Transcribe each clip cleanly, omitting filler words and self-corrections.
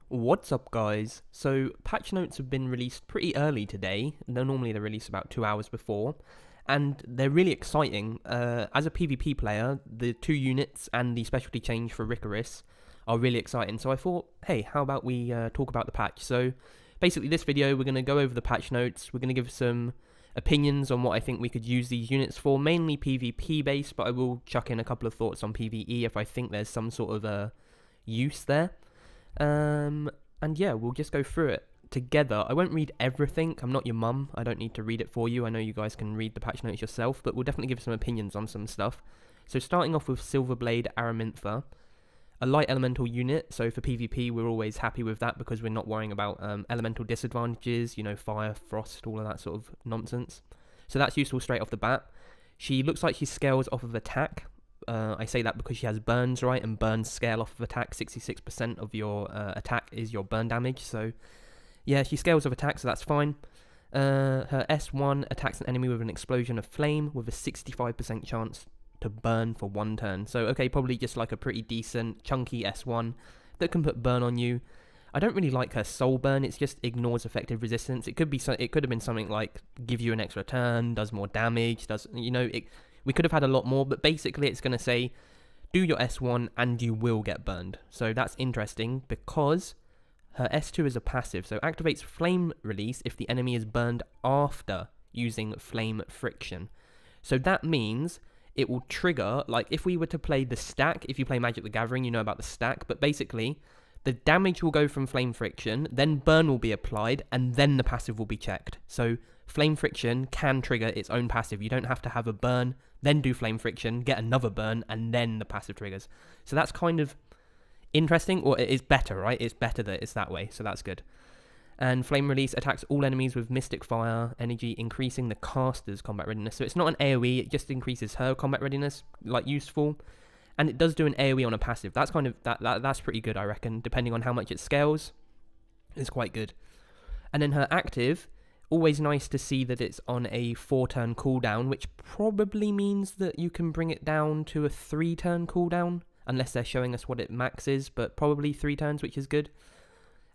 What's up, guys? So, patch notes have been released pretty early today. Normally they're released about 2 hours before, and they're really exciting. As a PvP player, the 2 units and the specialty change for Ricaris are really exciting. So I thought, hey, how about we talk about the patch? So, basically this video, we're going to go over the patch notes. We're going to give some opinions on what I think we could use these units for, mainly PvP based, but I will chuck in a couple of thoughts on PvE if I think there's some sort of use there. And yeah, we'll just go through it together. I won't read everything. I'm not your mum. I don't need to read it for you. I know you guys can read the patch notes yourself, but we'll definitely give some opinions on some stuff. So starting off with Silverblade Aramintha, a light elemental unit. So for PvP, we're always happy with that because we're not worrying about elemental disadvantages, you know, fire, frost, all of that sort of nonsense. So that's useful straight off the bat. She looks like she scales off of attack. I say that because she has burns, right? And burns scale off of attack. 66% of your attack is your burn damage. So, yeah, she scales off attack, so that's fine. Her S1 attacks an enemy with an explosion of flame with a 65% chance to burn for 1 turn. So, okay, probably just like a pretty decent, chunky S1 that can put burn on you. I don't really like her soul burn. It's just ignores effective resistance. It could have been something like give you an extra turn, does more damage, we could have had a lot more, but basically it's going to say, do your S1 and you will get burned. So that's interesting because her S2 is a passive, so activates flame release if the enemy is burned after using flame friction. So that means it will trigger, like if we were to play the stack, if you play Magic the Gathering, you know about the stack, but basically the damage will go from flame friction, then burn will be applied, and then the passive will be checked. So flame friction can trigger its own passive. You don't have to have a burn, then do flame friction, get another burn, and then the passive triggers. So that's kind of interesting, or it is better, right? It's better that it's that way, so that's good. And flame release attacks all enemies with mystic fire energy, increasing the caster's combat readiness. So it's not an AoE, it just increases her combat readiness, like useful. And it does do an AoE on a passive. That's kind of that's pretty good, I reckon, depending on how much it scales. It's quite good. And then her active, always nice to see that it's on a 4-turn cooldown, which probably means that you can bring it down to a 3-turn cooldown, unless they're showing us what it max is, but probably 3 turns, which is good.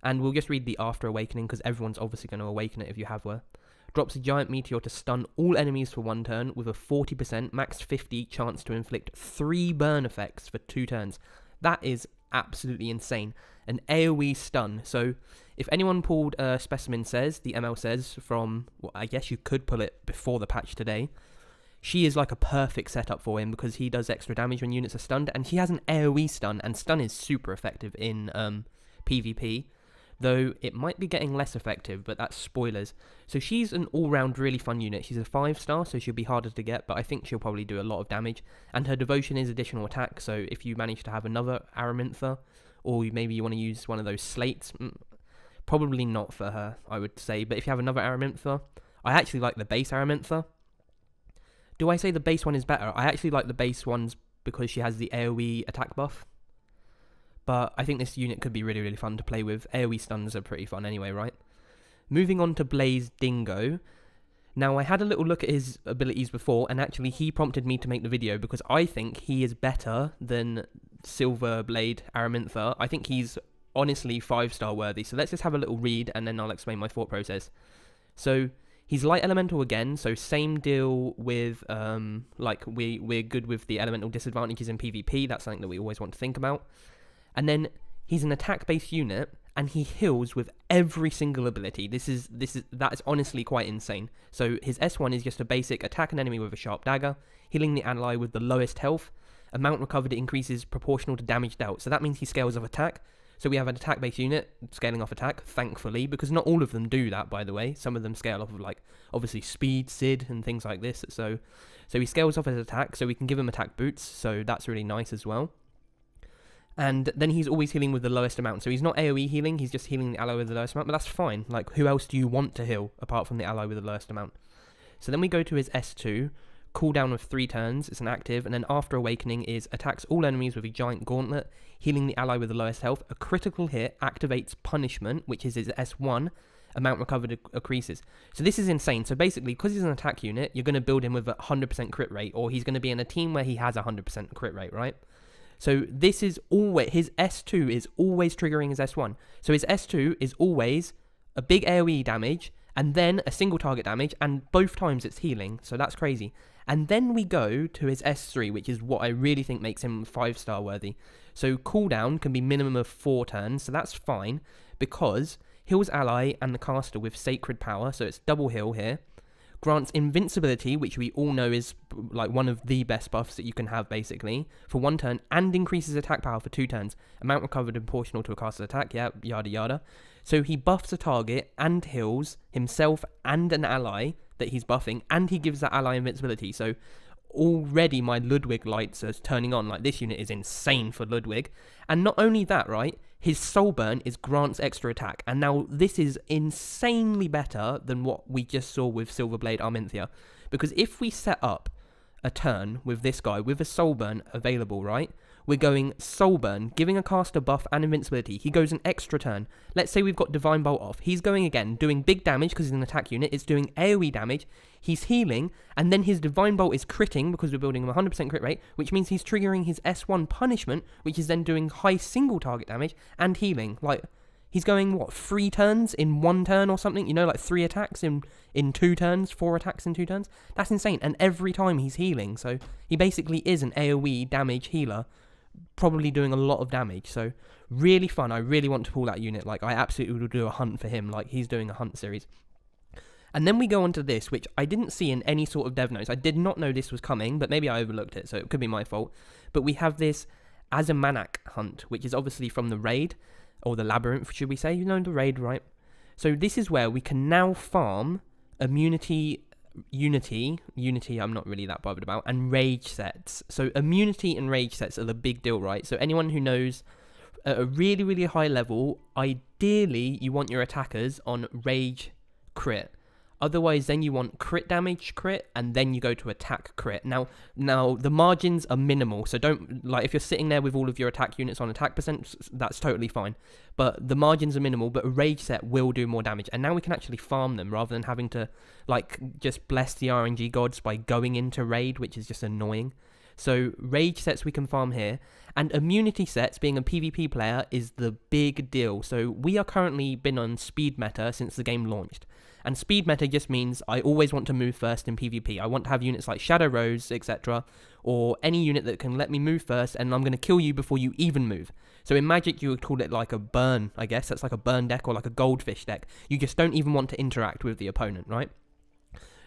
And we'll just read the After Awakening, because everyone's obviously going to awaken it if you have her. Drops a giant meteor to stun all enemies for 1 turn, with a 40%, max 50 chance to inflict 3 burn effects for 2 turns. That is absolutely insane. An AoE stun. So if anyone pulled Specimen Says, the ML Says from, well, I guess you could pull it before the patch today, she is like a perfect setup for him because he does extra damage when units are stunned, and she has an AoE stun, and stun is super effective in PvP, though it might be getting less effective, but that's spoilers. So she's an all-round really fun unit. She's a 5-star, so she'll be harder to get, but I think she'll probably do a lot of damage, and her devotion is additional attack, so if you manage to have another Aramintha, or maybe you want to use one of those slates, probably not for her, I would say, but if you have another Aramintha, I actually like the base Aramintha. Do I say the base one is better? I actually like the base ones because she has the AoE attack buff. But I think this unit could be really, really fun to play with. AoE stuns are pretty fun anyway, right? Moving on to Blaze Dingo. Now, I had a little look at his abilities before, and actually he prompted me to make the video because I think he is better than Silverblade Aramintha. I think he's honestly 5-star worthy. So let's just have a little read, and then I'll explain my thought process. So he's light elemental again, so same deal with, like, we're good with the elemental disadvantages in PvP. That's something that we always want to think about. And then he's an attack-based unit, and he heals with every single ability. That is honestly quite insane. So his S1 is just a basic attack an enemy with a sharp dagger, healing the ally with the lowest health. Amount recovered increases proportional to damage dealt. So that means he scales off attack. So we have an attack-based unit scaling off attack, thankfully, because not all of them do that, by the way. Some of them scale off of, like, obviously speed, Sid, and things like this. So he scales off his attack, so we can give him attack boots. So that's really nice as well. And then he's always healing with the lowest amount. So he's not AoE healing, he's just healing the ally with the lowest amount, but that's fine. Like, who else do you want to heal apart from the ally with the lowest amount? So then we go to his S2, cooldown of 3 turns, it's an active, and then After Awakening is attacks all enemies with a giant gauntlet, healing the ally with the lowest health. A critical hit activates Punishment, which is his S1, amount recovered increases. So this is insane. So basically, because he's an attack unit, you're going to build him with a 100% crit rate, or he's going to be in a team where he has a 100% crit rate, right? So this is always, his S2 is always triggering his S1. So his S2 is always a big AoE damage, and then a single target damage, and both times it's healing, so that's crazy. And then we go to his S3, which is what I really think makes him 5-star worthy. So cooldown can be minimum of 4 turns, so that's fine, because heals ally and the caster with sacred power, so it's double heal here. Grants invincibility, which we all know is like one of the best buffs that you can have basically, for 1 turn, and increases attack power for 2 turns. Amount recovered and proportional to a caster's attack, yeah, yada yada. So he buffs a target and heals himself and an ally that he's buffing, and he gives that ally invincibility. So already my Ludwig lights are turning on. Like, this unit is insane for Ludwig. And not only that, right, his soul burn is grants extra attack, and now this is insanely better than what we just saw with Silverblade Aramintha, because if we set up a turn with this guy with a soul burn available, right, we're going soul burn, giving a caster buff and invincibility. He goes an extra turn. Let's say we've got divine bolt off. He's going again, doing big damage because he's an attack unit. It's doing AoE damage. He's healing, and then his divine bolt is critting because we're building him 100% crit rate, which means he's triggering his S1 punishment, which is then doing high single target damage and healing. Like, he's going, what, 3 turns in 1 turn or something? You know, like 3 attacks in 2 turns, 4 attacks in 2 turns? That's insane. And every time he's healing. So he basically is an AoE damage healer, probably doing a lot of damage. So really fun. I really want to pull that unit. Like, I absolutely would do a hunt for him. Like, he's doing a hunt series. And then we go on to this, which I didn't see in any sort of dev notes. I did not know this was coming, but maybe I overlooked it, so it could be my fault. But we have this as a Manic Hunt, which is obviously from the raid, or the labyrinth, should we say? You know, the raid, right? So this is where we can now farm immunity, unity, I'm not really that bothered about, and rage sets. So immunity and rage sets are the big deal, right? So anyone who knows, at a really, really high level, ideally you want your attackers on rage crit. Otherwise, then you want crit damage crit, and then you go to attack crit. Now the margins are minimal, so don't, like, if you're sitting there with all of your attack units on attack percent, that's totally fine. But the margins are minimal, but a rage set will do more damage. And now we can actually farm them rather than having to, like, just bless the RNG gods by going into raid, which is just annoying. So rage sets we can farm here, and immunity sets, being a PvP player, is the big deal. So we are currently been on speed meta since the game launched. And speed meta just means I always want to move first in PvP. I want to have units like Shadow Rose, etc., or any unit that can let me move first, and I'm going to kill you before you even move. So in Magic, you would call it like a burn, I guess. That's like a burn deck or like a goldfish deck. You just don't even want to interact with the opponent, right?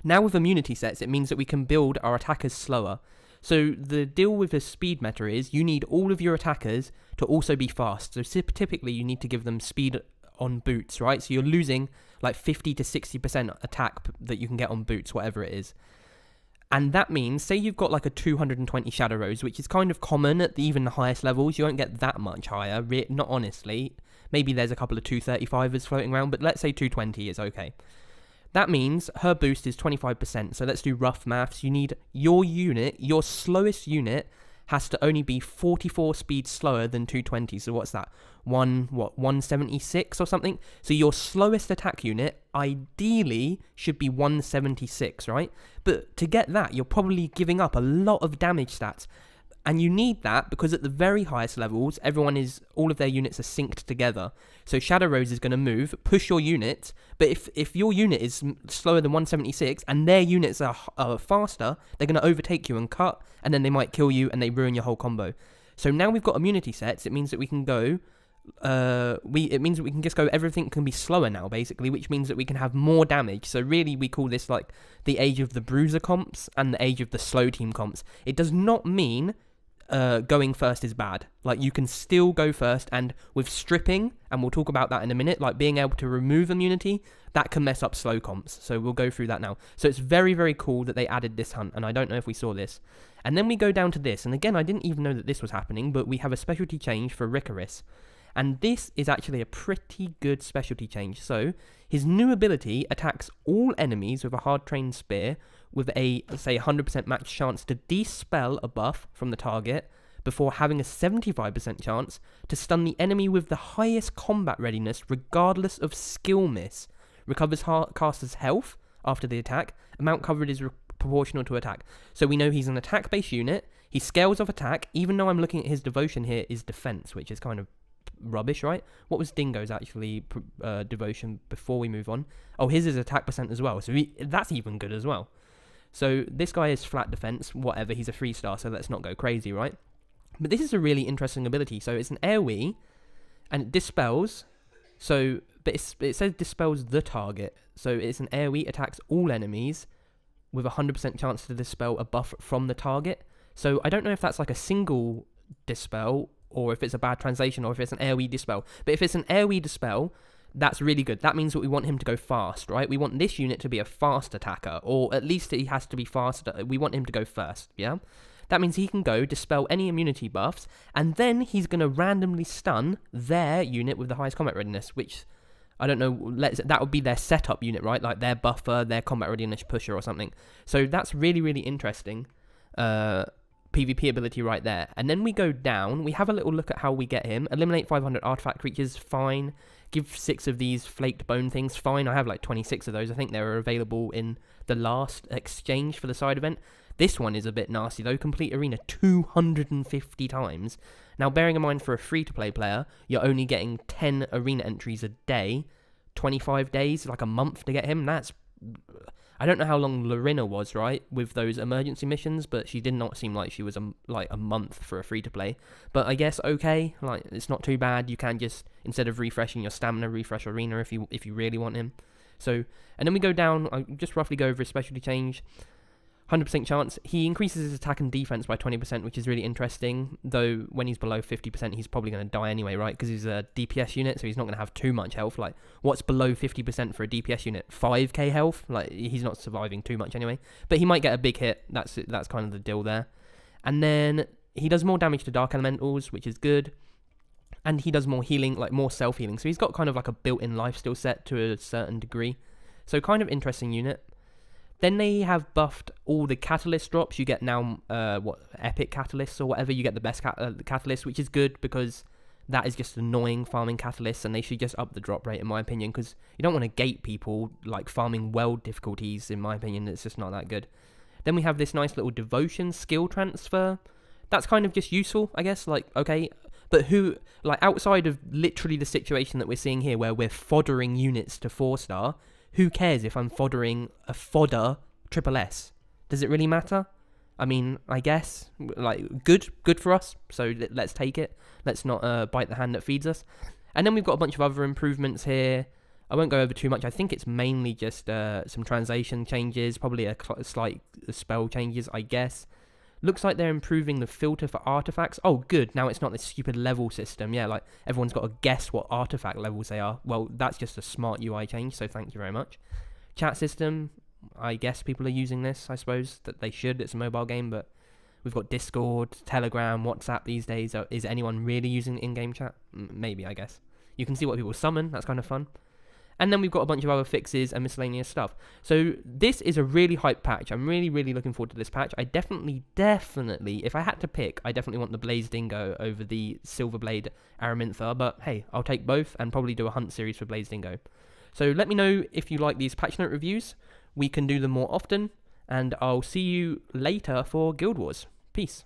Now with immunity sets, it means that we can build our attackers slower. So the deal with the speed meta is you need all of your attackers to also be fast. So typically you need to give them speed on boots, right? So you're losing like 50 to 60% attack that you can get on boots, whatever it is. And that means, say you've got like a 220 Shadow Rose, which is kind of common at even the highest levels. You won't get that much higher, not honestly. Maybe there's a couple of 235s floating around, but let's say 220 is okay. That means her boost is 25%. So let's do rough maths. You need your unit, your slowest unit, has to only be 44 speed slower than 220. So what's that? 176 or something? So your slowest attack unit ideally should be 176, right? But to get that, you're probably giving up a lot of damage stats. And you need that because at the very highest levels, all of their units are synced together. So Shadow Rose is going to move, push your unit, but if your unit is slower than 176 and their units are faster, they're going to overtake you and cut, and then they might kill you and they ruin your whole combo. So now we've got immunity sets, it means that we can go, it means that we can just go, everything can be slower now, basically, which means that we can have more damage. So really, we call this like the age of the bruiser comps and the age of the slow team comps. It does not mean going first is bad. Like, you can still go first, and with stripping, and we'll talk about that in a minute, like being able to remove immunity, that can mess up slow comps. So we'll go through that now. So it's very, very cool that they added this hunt, and I don't know if we saw this. And then we go down to this, and again, I didn't even know that this was happening, but we have a specialty change for Ricarus. And this is actually a pretty good specialty change. So his new ability attacks all enemies with a hard-trained spear with a, say, 100% max chance to dispel a buff from the target before having a 75% chance to stun the enemy with the highest combat readiness regardless of skill miss. Recovers caster's health after the attack. Amount covered is proportional to attack. So we know he's an attack-based unit. He scales off attack, even though I'm looking at his devotion here is defense, which is kind of rubbish, right? What was Dingo's actually devotion before we move on? Oh, his is attack percent as well, so that's even good as well. So this guy is flat defense, whatever, he's a 3-star, so let's not go crazy, right? But this is a really interesting ability. So it's an AoE, and it dispels, but it says dispels the target, so it's an AoE, attacks all enemies with a 100% chance to dispel a buff from the target. So I don't know if that's like a single dispel, or if it's a bad translation, or if it's an AoE dispel. But if it's an AoE dispel, that's really good. That means that we want him to go fast, right? We want this unit to be a fast attacker, or at least he has to be faster. We want him to go first, yeah? That means he can go dispel any immunity buffs, and then he's going to randomly stun their unit with the highest combat readiness, which, I don't know, that would be their setup unit, right? Like their buffer, their combat readiness pusher or something. So that's really, really interesting PvP ability right there. And then we go down, we have a little look at how we get him. Eliminate 500 artifact creatures, fine. Give 6 of these flaked bone things, fine. I have like 26 of those. I think they were available in the last exchange for the side event. This one is a bit nasty though. Complete arena 250 times. Now, bearing in mind for a free-to-play player, you're only getting 10 arena entries a day, 25 days, like a month to get him. That's... I don't know how long Lorena was, right, with those emergency missions, but she did not seem like she was a month for a free-to-play. But I guess, okay, like, it's not too bad. You can just, instead of refreshing your stamina, refresh arena if you really want him. So, and then we go down, I just roughly go over his specialty change. 100% chance. He increases his attack and defense by 20%, which is really interesting, though when he's below 50%, he's probably going to die anyway, right? Because he's a DPS unit, so he's not going to have too much health. Like, what's below 50% for a DPS unit? 5k health? Like, he's not surviving too much anyway. But he might get a big hit. That's kind of the deal there. And then he does more damage to Dark Elementals, which is good. And he does more healing, like more self-healing. So he's got kind of like a built-in lifesteal set to a certain degree. So kind of interesting unit. Then they have buffed all the catalyst drops. You get now, epic catalysts or whatever. You get the best catalyst, which is good because that is just annoying farming catalysts, and they should just up the drop rate, in my opinion, because you don't want to gate people like farming weld difficulties, in my opinion. It's just not that good. Then we have this nice little devotion skill transfer. That's kind of just useful, I guess. Like, okay, but who, like, outside of literally the situation that we're seeing here where we're foddering units to 4-star, who cares if I'm foddering a fodder triple S? Does it really matter? I mean, I guess, like, good for us, so let's take it. Let's not bite the hand that feeds us. And then we've got a bunch of other improvements here. I won't go over too much. I think it's mainly just some translation changes, probably a slight spell changes, I guess. Looks like they're improving the filter for artifacts. Oh, good. Now it's not this stupid level system. Yeah, like, everyone's got to guess what artifact levels they are. Well, that's just a smart UI change, so thank you very much. Chat system, I guess people are using this, I suppose, that they should. It's a mobile game, but we've got Discord, Telegram, WhatsApp these days. Is anyone really using in-game chat? Maybe, I guess. You can see what people summon. That's kind of fun. And then we've got a bunch of other fixes and miscellaneous stuff. So this is a really hyped patch. I'm really, really looking forward to this patch. I definitely, if I had to pick, I definitely want the Blaze Dingo over the Silverblade Aramintha. But hey, I'll take both and probably do a hunt series for Blaze Dingo. So let me know if you like these patch note reviews. We can do them more often. And I'll see you later for Guild Wars. Peace.